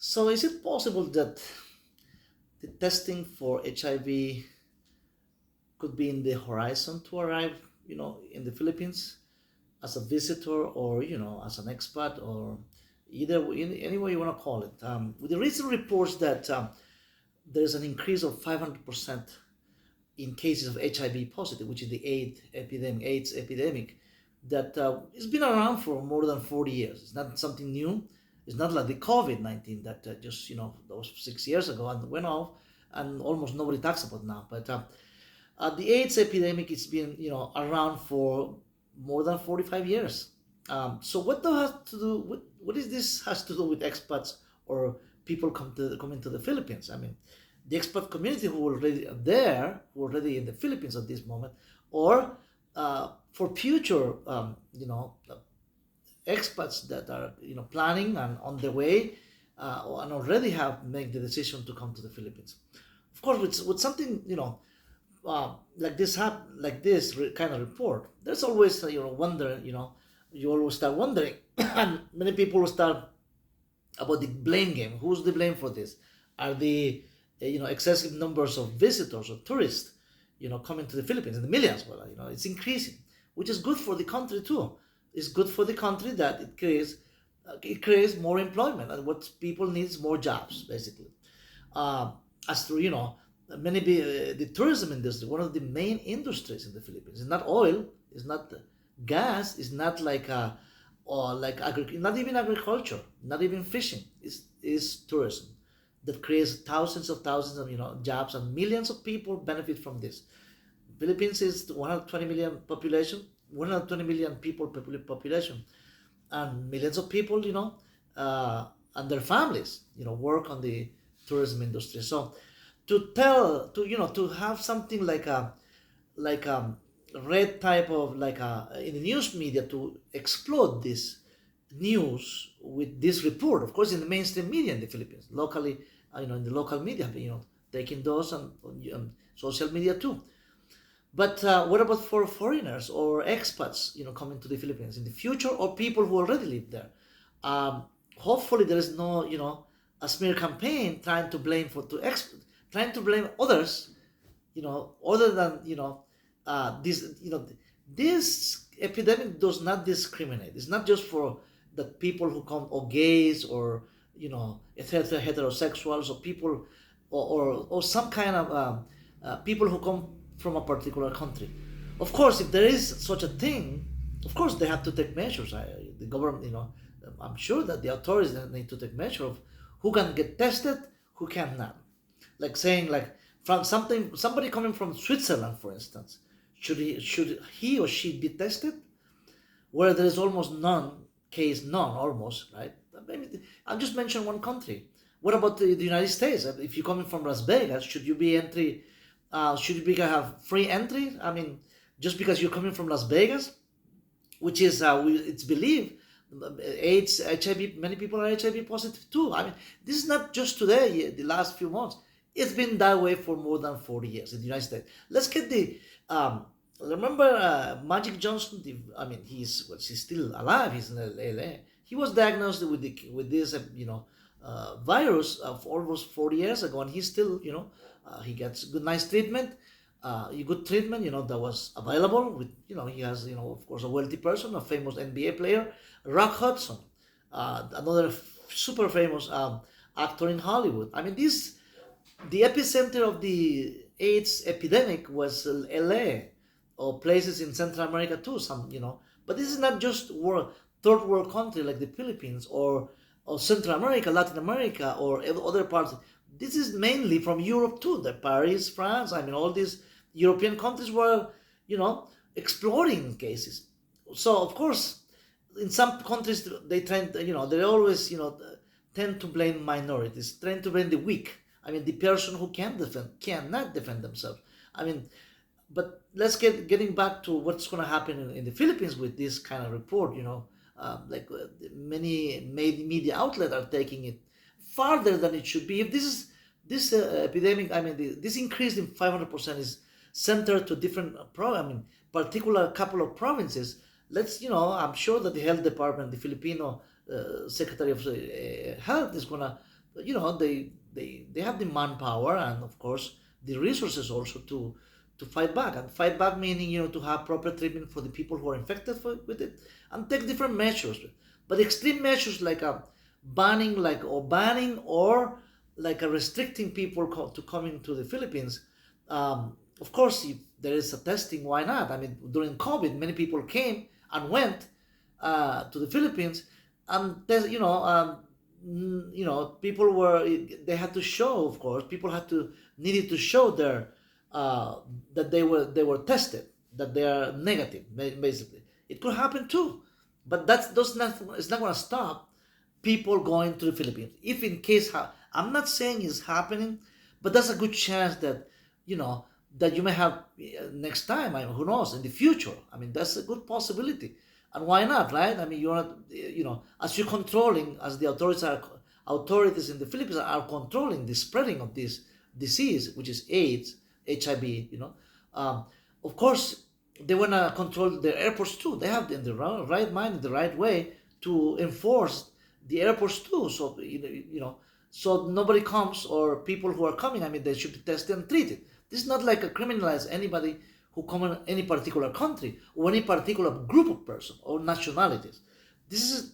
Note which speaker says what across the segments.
Speaker 1: So is it possible that the testing for HIV could be in the horizon to arrive, in the Philippines as a visitor or, as an expat or any way you want to call it? With the recent reports that there's an increase of 500% in cases of HIV positive, which is the AIDS epidemic, that it's been around for more than 40 years. It's not something new. It's not like the COVID-19 that just, that was 6 years ago and went off and almost nobody talks about now. But the AIDS epidemic has been, around for more than 45 years. So what do has to do? What is this has to do with expats or people coming to the Philippines? I mean, the expat community who are already there, who are already in the Philippines at this moment, or for future, expats that are planning and on the way and already have made the decision to come to the Philippines. Of course, with something like this kind of report, there's always wonder. You always start wondering, and many people will start about the blame game. Who's the blame for this? Are the excessive numbers of visitors or tourists coming to the Philippines in the millions? Well, it's increasing, which is good for the country too. It's good for the country that it creates more employment, and what people need is more jobs, basically. As to the tourism industry, one of the main industries in the Philippines, is not oil, it's not gas, it's not like or like not even agriculture, not even fishing. Is tourism that creates thousands of jobs, and millions of people benefit from this. Philippines is 120 million population, 120 million people population, and millions of people, and their families, work on the tourism industry. So to have something like a red type of in the news media to explode this news with this report, of course, in the mainstream media in the Philippines, locally, in the local media, taking those and social media too. But what about for foreigners or expats, coming to the Philippines in the future, or people who already live there? Hopefully, there is no, a smear campaign trying to blame others, other than this epidemic does not discriminate. It's not just for the people who come, or gays, or heterosexuals, or people, or some kind of people who come from a particular country. Of course, if there is such a thing, of course they have to take measures. The government, I'm sure that the authorities need to take measure of who can get tested, who cannot. Like saying, like, from somebody coming from Switzerland, for instance, should he or she be tested, where there is almost none almost, right? Maybe I'll just mention one country. What about the United States? If you're coming from Las Vegas, should you be entry? Should you have free entry? I mean, just because you're coming from Las Vegas, which is it's believed AIDS, HIV, many people are HIV positive too. I mean, this is not just today, the last few months. It's been that way for more than 40 years in the United States. Let's get remember Magic Johnson, he's still alive, he's in LA. He was diagnosed with this, virus of almost 40 years ago, and he's still, he gets nice treatment, good treatment, that was available with, he has, of course, a wealthy person, a famous NBA player, Rock Hudson, another super famous actor in Hollywood. I mean, the epicenter of the AIDS epidemic was LA, or places in Central America too, but this is not just third world country like the Philippines, or Central America, Latin America, or other parts. This is mainly from Europe too, Paris, France. I mean, all these European countries were, exploding cases. So of course, in some countries they they always, tend to blame minorities, tend to blame the weak. I mean, the person who cannot defend themselves. I mean, but let's getting back to what's going to happen in the Philippines with this kind of report. Many media outlets are taking it farther than it should be. If this epidemic, I mean, this increase in 500% is centered to different particular couple of provinces. I'm sure that the health department, the Filipino Secretary of Health, is gonna they have the manpower and of course the resources also to fight back, and fight back meaning to have proper treatment for the people who are infected with it, and take different measures. But extreme measures like a banning or like a restricting people to coming to the Philippines. Of course, if there is a testing, why not? I mean, during COVID, many people came and went to the Philippines, and people they had to show, of course, people needed to show their that they were tested, that they are negative. Basically, it could happen too, but that's not it's not going to stop people going to the Philippines. If in case, I'm not saying it's happening, but there's a good chance that you know that you may have next time. I mean, who knows in the future? I mean, that's a good possibility, and why not, right? I mean, you're not, as you're controlling, as the authorities in the Philippines are controlling the spreading of this disease, which is AIDS, HIV. Um, of course, they want to control the airports too. They have in the right mind, in the right way to enforce the airports too. So so nobody comes, or people who are coming, I mean, they should be tested and treated. This is not like a criminalize anybody who come in any particular country or any particular group of persons or nationalities. This is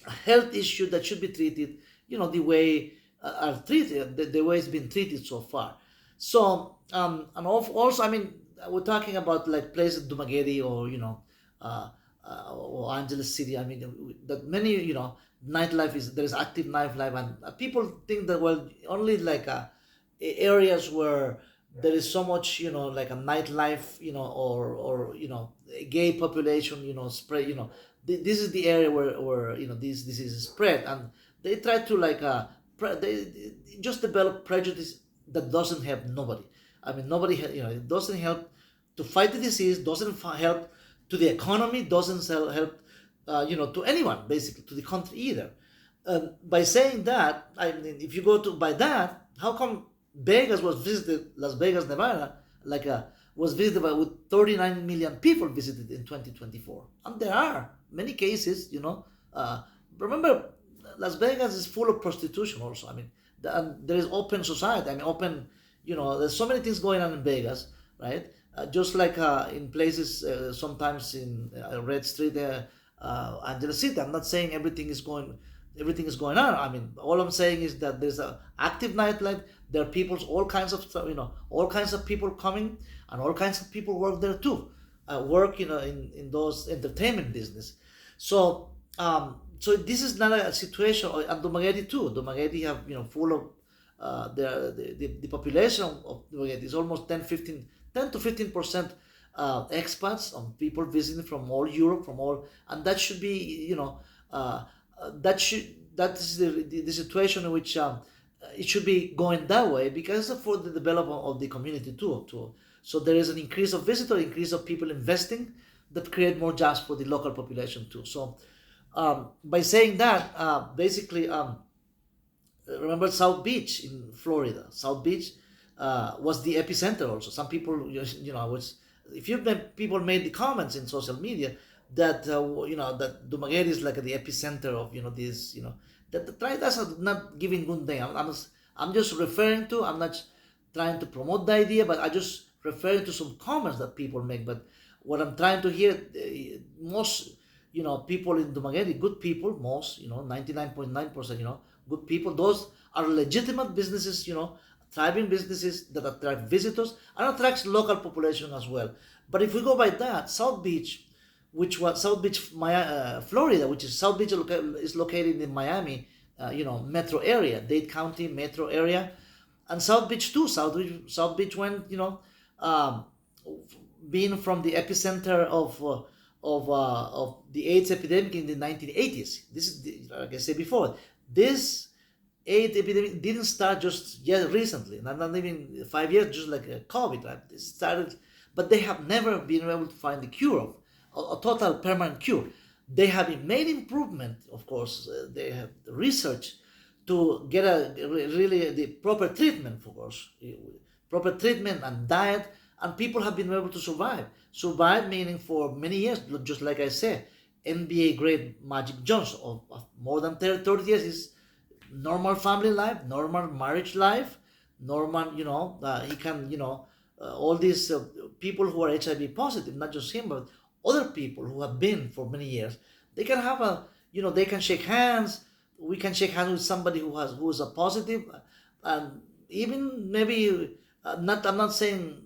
Speaker 1: a health issue that should be treated, the way are treated, the way it's been treated so far. So, and also, I mean, we're talking about like places, Dumaguete or or Angeles City. I mean, that many nightlife there is active nightlife, and people think that, well, only like areas where there is so much like a nightlife, or a gay population, spread, this is the area where this disease is spread, and they try to like they just develop prejudice that doesn't help nobody. I mean, nobody it doesn't help to fight the disease, doesn't help to the economy, doesn't help to anyone, basically, to the country either. By saying that, I mean, if you go to by that, how come Vegas was visited, Las Vegas, Nevada, like was visited with 39 million people visited in 2024, and there are many cases. Remember, Las Vegas is full of prostitution. Also, I mean, and there is open society. I mean, open. There's so many things going on in Vegas, right? Just like in places, sometimes in Red Street, Angeles City. I'm not saying everything is going on. I mean, all I'm saying is that there's a active nightlife. There are people, all kinds of stuff, all kinds of people coming, and all kinds of people work there too. Work, in those entertainment business. So, so this is not a situation. And Dumaguete too. Dumaguete have full of the population of Dumaguete is almost 10 to 15% expats, people visiting from all Europe, from all, and that should be, that is the situation in which it should be going that way, because for the development of the community too. So there is an increase of visitor, increase of people investing, that create more jobs for the local population too. So by saying that, basically, remember South Beach in Florida. South Beach was the epicenter also. Some people, was, if you people made the comments in social media that that Dumaguete is like the epicenter of this, that try, that's not giving good name. I'm just referring to. I'm not trying to promote the idea, but I just referring to some comments that people make. But what I'm trying to hear, most people in Dumaguete, good people, most 99.9%, good people. Those are legitimate businesses, thriving businesses that attract visitors and attracts local population as well. But if we go by that, South Beach, which was South Beach, Florida, which is South Beach is located in Miami, metro area, Dade County metro area, and South Beach too. South Beach went, um, being from the epicenter of the AIDS epidemic in the 1980s. This is, like I said before, this AIDS epidemic didn't start just yet recently, not even 5 years, just like COVID. Right? It started, but they have never been able to find the cure of a total permanent cure. They have made improvement, of course. They have research to get really the proper treatment, of course, proper treatment and diet, and people have been able to survive. Survive meaning for many years, just like I said, NBA grade Magic Johnson of more than 30 years is normal family life, normal marriage life, normal, he can, all these people who are HIV positive, not just him, but other people who have been for many years, they can have they can shake hands. We can shake hands with somebody who is a positive, and even maybe not. I'm not saying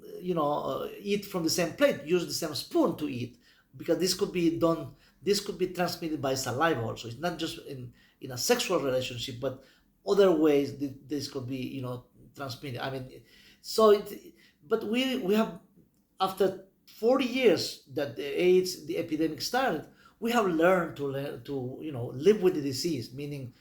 Speaker 1: eat from the same plate, use the same spoon to eat, because this could be done. This could be transmitted by saliva also. It's not just in a sexual relationship, but other ways this could be transmitted. I mean, so but we have, after 40 years that the epidemic started, we have learned to live with the disease. Meaning,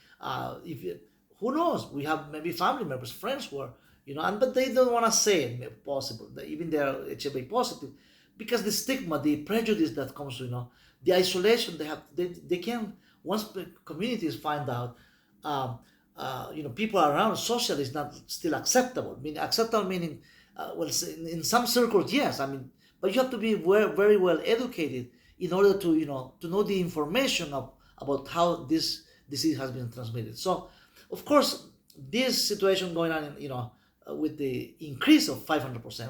Speaker 1: if you, who knows, we have maybe family members, friends who are and but they don't want to say it, possible that even they are HIV positive, because the stigma, the prejudice that comes to the isolation they have. They can, once the communities find out, people around, social is not still acceptable. Meaning acceptable, meaning well, in some circles, yes. I mean, but you have to be very well educated in order to to know the information about how this disease has been transmitted. So, of course, this situation going on, with the increase of 500%,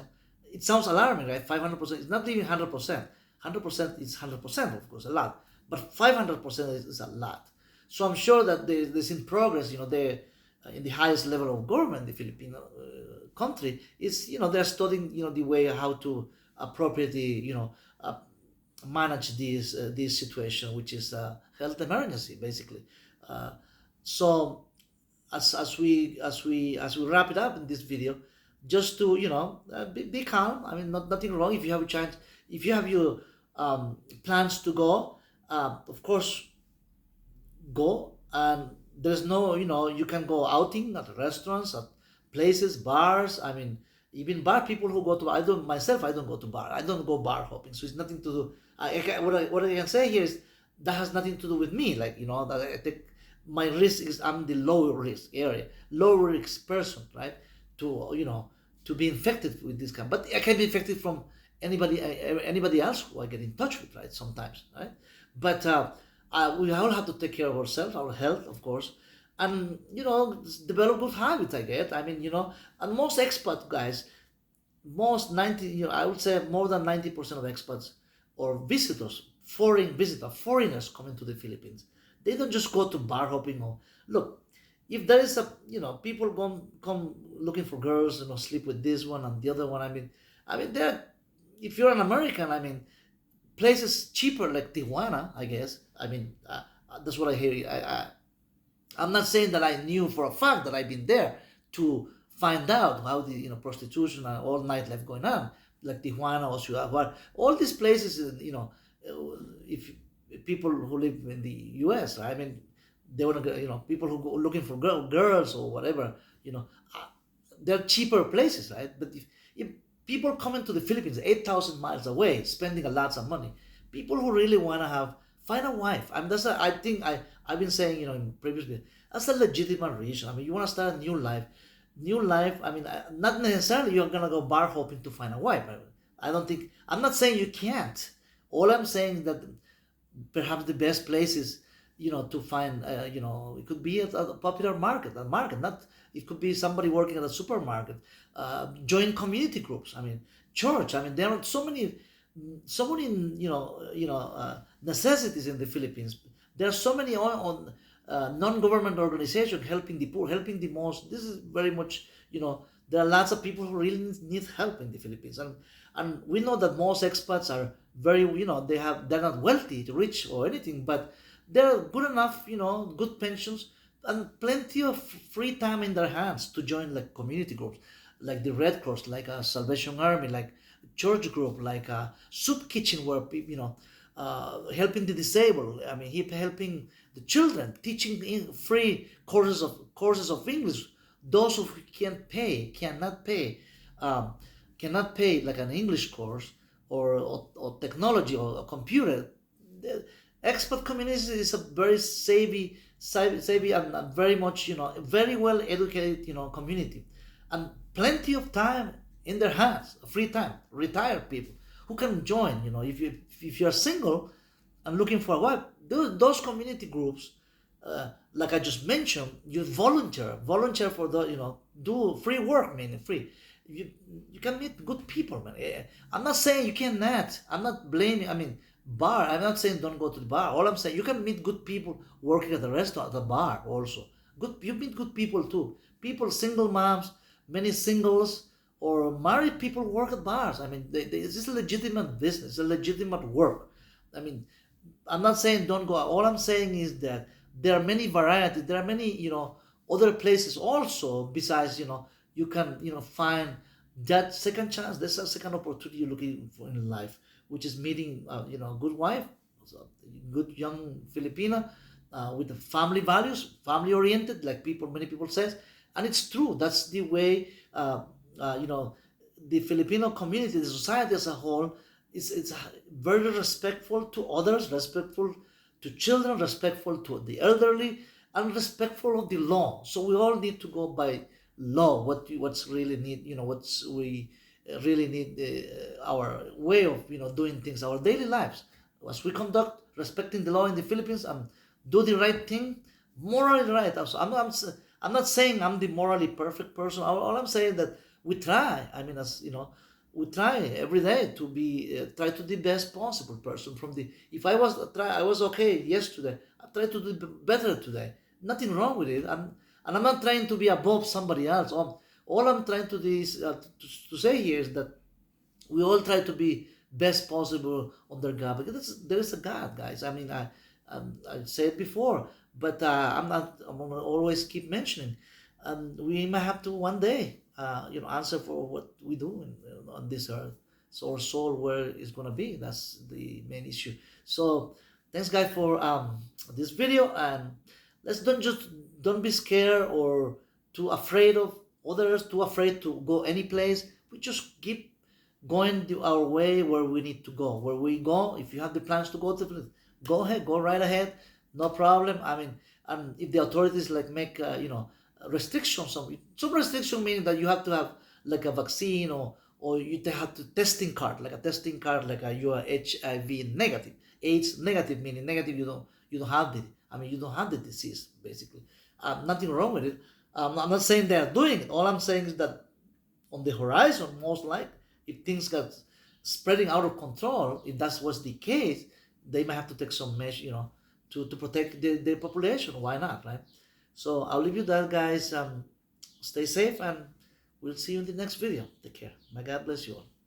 Speaker 1: it sounds alarming, right? 500%. It's not even 100%. 100% is 100%, of course, a lot. But 500% is a lot. So I'm sure that there's in progress. They in the highest level of government, the Filipino country is, they're studying, the way how to appropriately, uh, manage this situation, which is a health emergency, basically. Uh, so as we wrap it up in this video, just to be calm. I mean, nothing wrong if you have a chance, if you have your plans to go. Of course, go. And there's no, you can go outing at restaurants, at places, bars. I mean, even bar people who go to, I don't go to bar, I don't go bar hopping, so it's nothing to do. What I can say here is that has nothing to do with me. Like, that I take my risk is, I'm the low risk area, low risk person, right? To to be infected with this kind, but I can be infected from anybody else who I get in touch with, right? Sometimes, right? But we all have to take care of ourselves, our health, of course, and develop good habits. I get. I mean, and most expat guys, most 90, I would say more than 90% of expats or visitors, foreigners coming to the Philippines, they don't just go to bar hopping. Or look, if there is a, people come looking for girls, sleep with this one and the other one. I mean, there. If you're an American, I mean, places cheaper like Tijuana, I guess. I mean, that's what I hear. I'm not saying that I knew for a fact that I've been there to find out how the prostitution and all nightlife going on, like Tijuana or Ciudad Juarez, all these places. If people who live in the U.S., right? I mean, they want to, people who go looking for girls or whatever, uh, they're cheaper places, right? But if people coming to the Philippines, 8,000 miles away, spending a lots of money, people who really want to find a wife. I mean, I think I've been saying, in previous videos, that's a legitimate reason. I mean, you want to start a new life. New life, I mean, not necessarily you're going to go bar hopping to find a wife. I don't think, I'm not saying you can't. All I'm saying is that perhaps the best places, to find, it could be at a popular market, not, it could be somebody working at a supermarket, join community groups. I mean, church. I mean, there are so many, necessities in the Philippines. There are so many on non-government organizations helping the poor, helping the most. This is very much, there are lots of people who really need help in the Philippines, and we know that most expats are very, they're not wealthy, rich or anything, but they're good enough, good pensions and plenty of free time in their hands to join like community groups, like the Red Cross, like a Salvation Army, like church group, like a soup kitchen where people, helping the disabled. I mean, helping the children, teaching in free courses of English. Those who um, cannot pay like an English course or technology or a computer. The expat community is a very savvy and very much, very well educated, community, and plenty of time in their hands, free time. Retired people who can join. If you're single and looking for a wife, those community groups, like I just mentioned, you volunteer for the, do free work, man, free. You you can meet good people, man. I'm not saying you cannot. I'm not blaming. I mean, bar. I'm not saying don't go to the bar. All I'm saying, you can meet good people working at the restaurant, at the bar also. Good, you meet good people too. People, single moms, many singles or married people work at bars. I mean, this is a legitimate business, a legitimate work. I mean, I'm not saying don't go. All I'm saying is that there are many varieties. There are many, other places also besides, you can, find that second chance. There's a second opportunity you're looking for in life, which is meeting, a good wife, so good young Filipina, with the family values, family oriented, like many people says, and it's true. That's the way, the Filipino community, the society as a whole, it's very respectful to others, respectful to children, respectful to the elderly, and respectful of the law. So we all need to go by law. What's really need, what's we really need, our way of, doing things, our daily lives, as we conduct, respecting the law in the Philippines, and do the right thing, morally right. Also, I'm not saying I'm the morally perfect person. All I'm saying that we try. I mean, as you know, we try every day to be, try to the best possible person. From the, if I was try, I was okay yesterday. I try to do better today. Nothing wrong with it. And I'm not trying to be above somebody else. All I'm trying to do is, to say here is that we all try to be best possible under God, because there is a God, guys. I mean, I said before, but I'm gonna always keep mentioning, we might have to one day, answer for what we do on this earth. So our soul, where it's gonna be, that's the main issue. So thanks, guys, for this video, and let's don't be scared or too afraid of others, too afraid to go any place. We just keep going our way where we need to go. Where we go, if you have the plans to go to, go ahead, go right ahead, no problem. I mean, and if the authorities like make, restrictions, some restriction, meaning that you have to have like a vaccine, or you have to testing card, like a testing card, like you are HIV negative, AIDS negative, meaning negative, you don't have the, I mean, you don't have the disease basically. Nothing wrong with it. I'm not saying they are doing it. All I'm saying is that on the horizon, most like, if things got spreading out of control, if that was the case, they might have to take some measure, to protect the population. Why not, right? So I'll leave you there, guys. Stay safe, and we'll see you in the next video. Take care. May God bless you all.